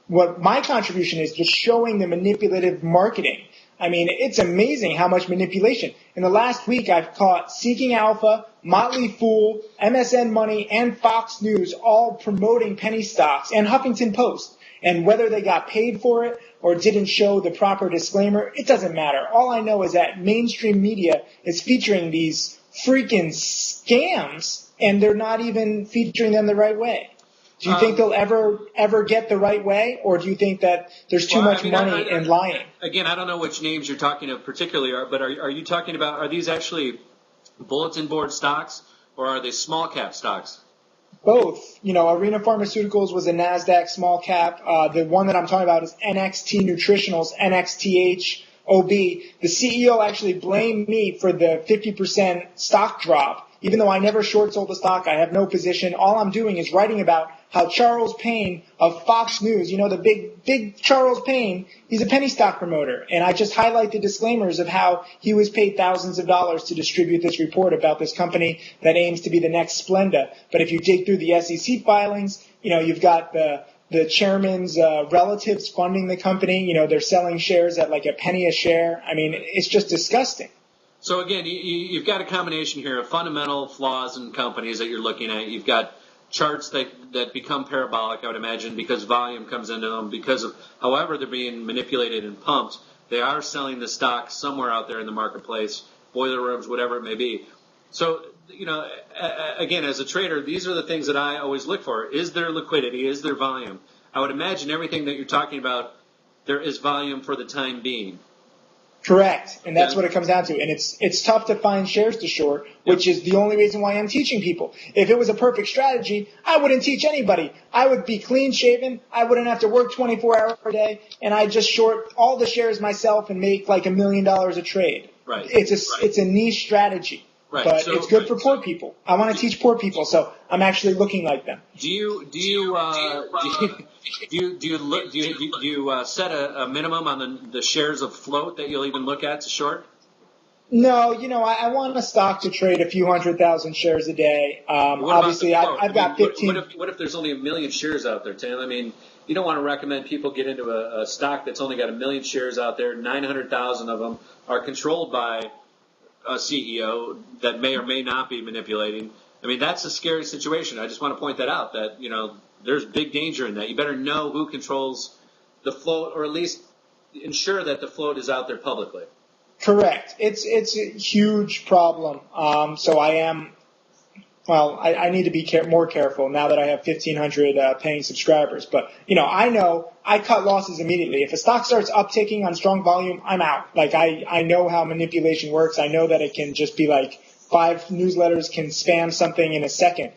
What my contribution is just showing the manipulative marketing. I mean, it's amazing how much manipulation. In the last week, I've caught Seeking Alpha, Motley Fool, MSN Money, and Fox News all promoting penny stocks, and Huffington Post. And whether they got paid for it or didn't show the proper disclaimer, it doesn't matter. All I know is that mainstream media is featuring these freaking scams, and they're not even featuring them the right way. Do you think they'll ever get the right way, or do you think that there's too much money in lying? Again, I don't know which names you're talking of particularly, but are you talking about, are these actually bulletin board stocks, or are they small cap stocks? Both. Arena Pharmaceuticals was a NASDAQ small cap. The one that I'm talking about is NXT Nutritionals, NXTHOB. The CEO actually blamed me for the 50% stock drop. Even though I never short sold the stock, I have no position. All I'm doing is writing about how Charles Payne of Fox News, the big Charles Payne, he's a penny stock promoter. And I just highlight the disclaimers of how he was paid thousands of dollars to distribute this report about this company that aims to be the next Splenda. But if you dig through the SEC filings, you've got the chairman's relatives funding the company. They're selling shares at like a penny a share. I mean, it's just disgusting. So again, you've got a combination here of fundamental flaws in companies that you're looking at. You've got charts that become parabolic, I would imagine, because volume comes into them, because of however they're being manipulated and pumped. They are selling the stock somewhere out there in the marketplace, boiler rooms, whatever it may be. So, again, as a trader, these are the things that I always look for. Is there liquidity? Is there volume? I would imagine everything that you're talking about, there is volume for the time being. Correct, and that's what it comes down to. And it's tough to find shares to short, which is the only reason why I'm teaching people. If it was a perfect strategy, I wouldn't teach anybody. I would be clean shaven. I wouldn't have to work 24 hours a day, and I'd just short all the shares myself and make like $1 million a trade. Right. It's a niche strategy. Right. But it's good for poor people. I want to teach poor people, so I'm actually looking like them. Do you set a minimum on the shares of float that you'll even look at to short? No, I want a stock to trade a few 100,000 shares a day. Obviously, I've got 15. What if there's only 1 million shares out there, Tim? I mean, you don't want to recommend people get into a stock that's only got 1 million shares out there. 900,000 of them are controlled by a CEO that may or may not be manipulating. I mean, that's a scary situation. I just want to point that out, that, there's big danger in that. You better know who controls the float, or at least ensure that the float is out there publicly. Correct. It's a huge problem. So I am, I need to be more careful now that I have 1,500 paying subscribers. But, I know I cut losses immediately. If a stock starts upticking on strong volume, I'm out. Like, I know how manipulation works. I know that it can just be like 5 newsletters can spam something in a second.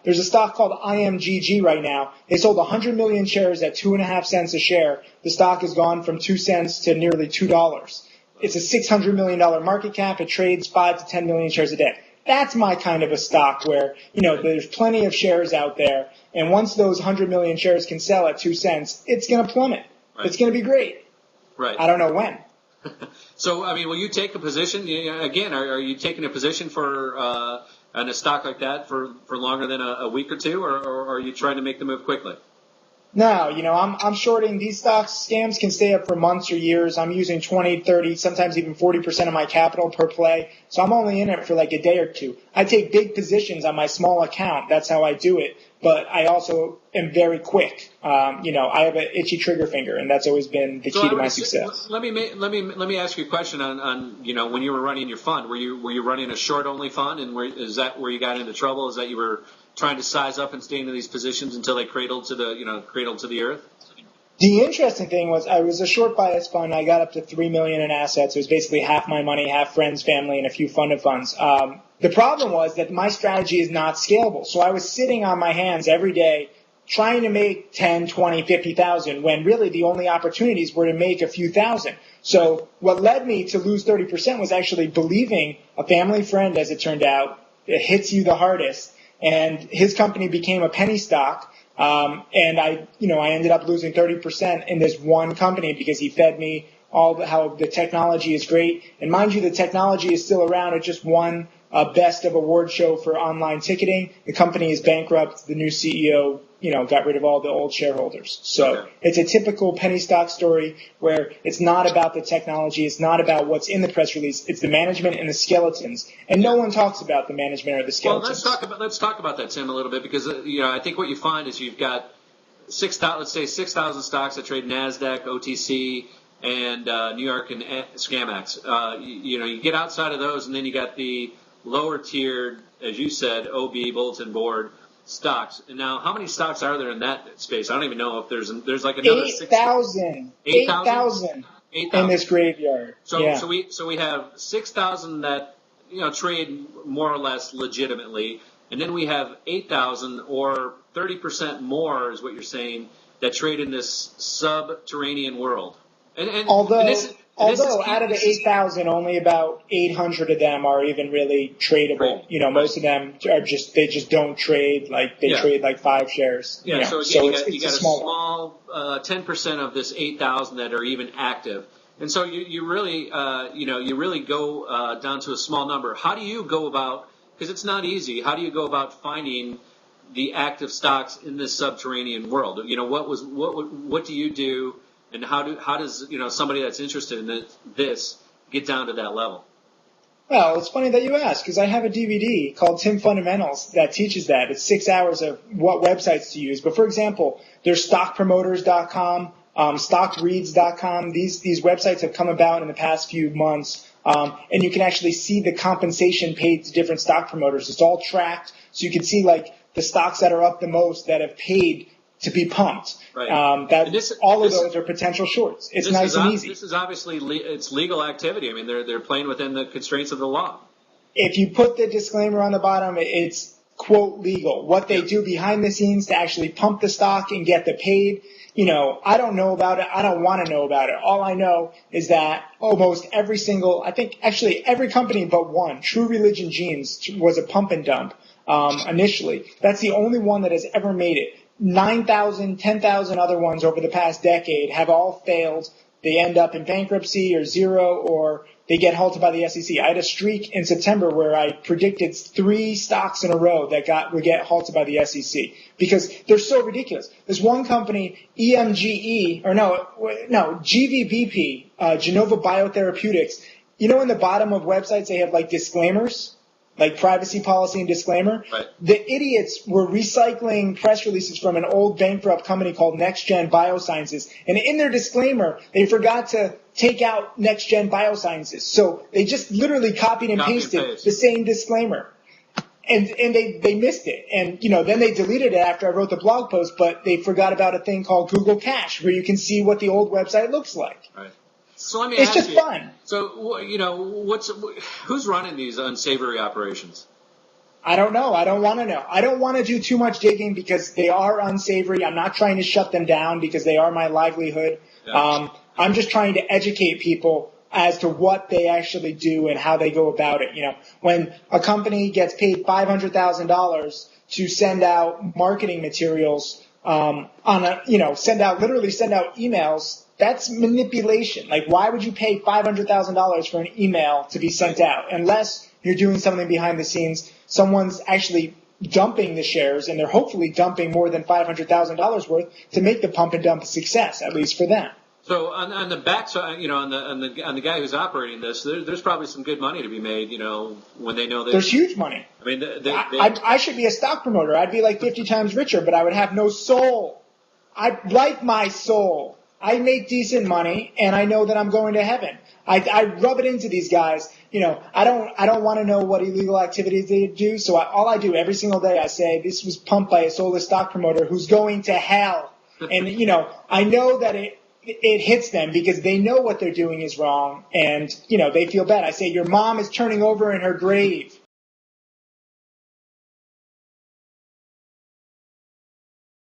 There's a stock called IMGG right now. They sold 100 million shares at 2.5 cents a share. The stock has gone from 2 cents to nearly $2. It's a $600 million market cap. It trades 5 to 10 million shares a day. That's my kind of a stock where, there's plenty of shares out there. And once those 100 million shares can sell at 2 cents, it's going to plummet. Right. It's going to be great. Right. I don't know when. So, I mean, will you take a position? Again, are you taking a position for on a stock like that for longer than a week or two, or are you trying to make the move quickly? No, I'm shorting these stocks. Scams can stay up for months or years. I'm using 20, 30, sometimes even 40% of my capital per play. So I'm only in it for like a day or two. I take big positions on my small account. That's how I do it. But I also am very quick. I have an itchy trigger finger, and that's always been the key to my success. Let me ask you a question on when you were running your fund, were you running a short only fund, and is that where you got into trouble? Is that you were trying to size up and stay into these positions until they cradled to the earth? The interesting thing was I was a short bias fund. I got up to $3 million in assets. It was basically half my money, half friends, family, and a few funded funds. The problem was that my strategy is not scalable. So I was sitting on my hands every day trying to make 10, 20, 50,000 when really the only opportunities were to make a few thousand. So what led me to lose 30% was actually believing a family friend, as it turned out, it hits you the hardest. And his company became a penny stock. And I ended up losing 30% in this one company because he fed me how the technology is great. And mind you, the technology is still around. It just won best of award show for online ticketing. The company is bankrupt. The new CEO, got rid of all the old shareholders. So It's a typical penny stock story where it's not about the technology. It's not about what's in the press release. It's the management and the skeletons. And no one talks about the management or the skeletons. Well, let's talk about that, Tim, a little bit, because I think what you find is you've got 6,000 stocks that trade NASDAQ, OTC, and New York and Scamax. You get outside of those, and then you got the lower tiered, as you said, OB, bulletin board stocks. And now, how many stocks are there in that space? I don't even know if there's like another 8,000 in this graveyard. So we have 6,000 that trade more or less legitimately, and then we have 8,000 or 30% more is what you're saying that trade in this subterranean world. Although out of the 8,000, only about 800 of them are even really tradable. Right. Most of them are they just don't trade. Like they trade like 5 shares. Yeah. So again, you got a small 10% of this 8,000 that are even active. And so you really go down to a small number. How do you go about? Because it's not easy. How do you go about finding the active stocks in this subterranean world? What do you do? And how does somebody that's interested in this get down to that level? Well, it's funny that you ask, because I have a DVD called Tim Fundamentals that teaches that. It's 6 hours of what websites to use. But for example, there's stockpromoters.com, stockreads.com. These websites have come about in the past few months, and you can actually see the compensation paid to different stock promoters. It's all tracked, so you can see like the stocks that are up the most that have paid to be pumped. Right. All of those are potential shorts. It's nice and easy. This is obviously it's legal activity. I mean, they're playing within the constraints of the law. If you put the disclaimer on the bottom, it's quote legal. What they do behind the scenes to actually pump the stock and get the paid, I don't know about it. I don't want to know about it. All I know is that almost every company but one, True Religion Jeans, was a pump and dump initially. That's the only one that has ever made it. 9,000, 10,000 other ones over the past decade have all failed. They end up in bankruptcy or zero, or they get halted by the SEC. I had a streak in September where I predicted 3 stocks in a row that would get halted by the SEC because they're so ridiculous. There's one company, GVBP, Genova Biotherapeutics. In the bottom of websites they have like disclaimers, like privacy policy and disclaimer. Right. The idiots were recycling press releases from an old bankrupt company called Next Gen Biosciences. And in their disclaimer, they forgot to take out Next Gen Biosciences. So they just literally copied and pasted the same disclaimer. And they missed it. And, then they deleted it after I wrote the blog post, but they forgot about a thing called Google Cache where you can see what the old website looks like. Right. So let me ask you. It's just fun. So, who's running these unsavory operations? I don't know. I don't want to know. I don't want to do too much digging because they are unsavory. I'm not trying to shut them down because they are my livelihood. Yeah. I'm just trying to educate people as to what they actually do and how they go about it. When a company gets paid $500,000 to send out marketing materials, send out emails, that's manipulation. Like, why would you pay $500,000 for an email to be sent out? Unless you're doing something behind the scenes, someone's actually dumping the shares, and they're hopefully dumping more than $500,000 worth to make the pump and dump a success, at least for them. So on the backside, on the guy who's operating this, there's probably some good money to be made. When they know that there's huge money. I mean, I should be a stock promoter. I'd be like 50 times richer, but I would have no soul. I like my soul. I make decent money, and I know that I'm going to heaven. I rub it into these guys. I don't want to know what illegal activities they do. So all I do every single day, I say this was pumped by a soulless stock promoter who's going to hell. And I know that it hits them because they know what they're doing is wrong, and they feel bad. I say your mom is turning over in her grave.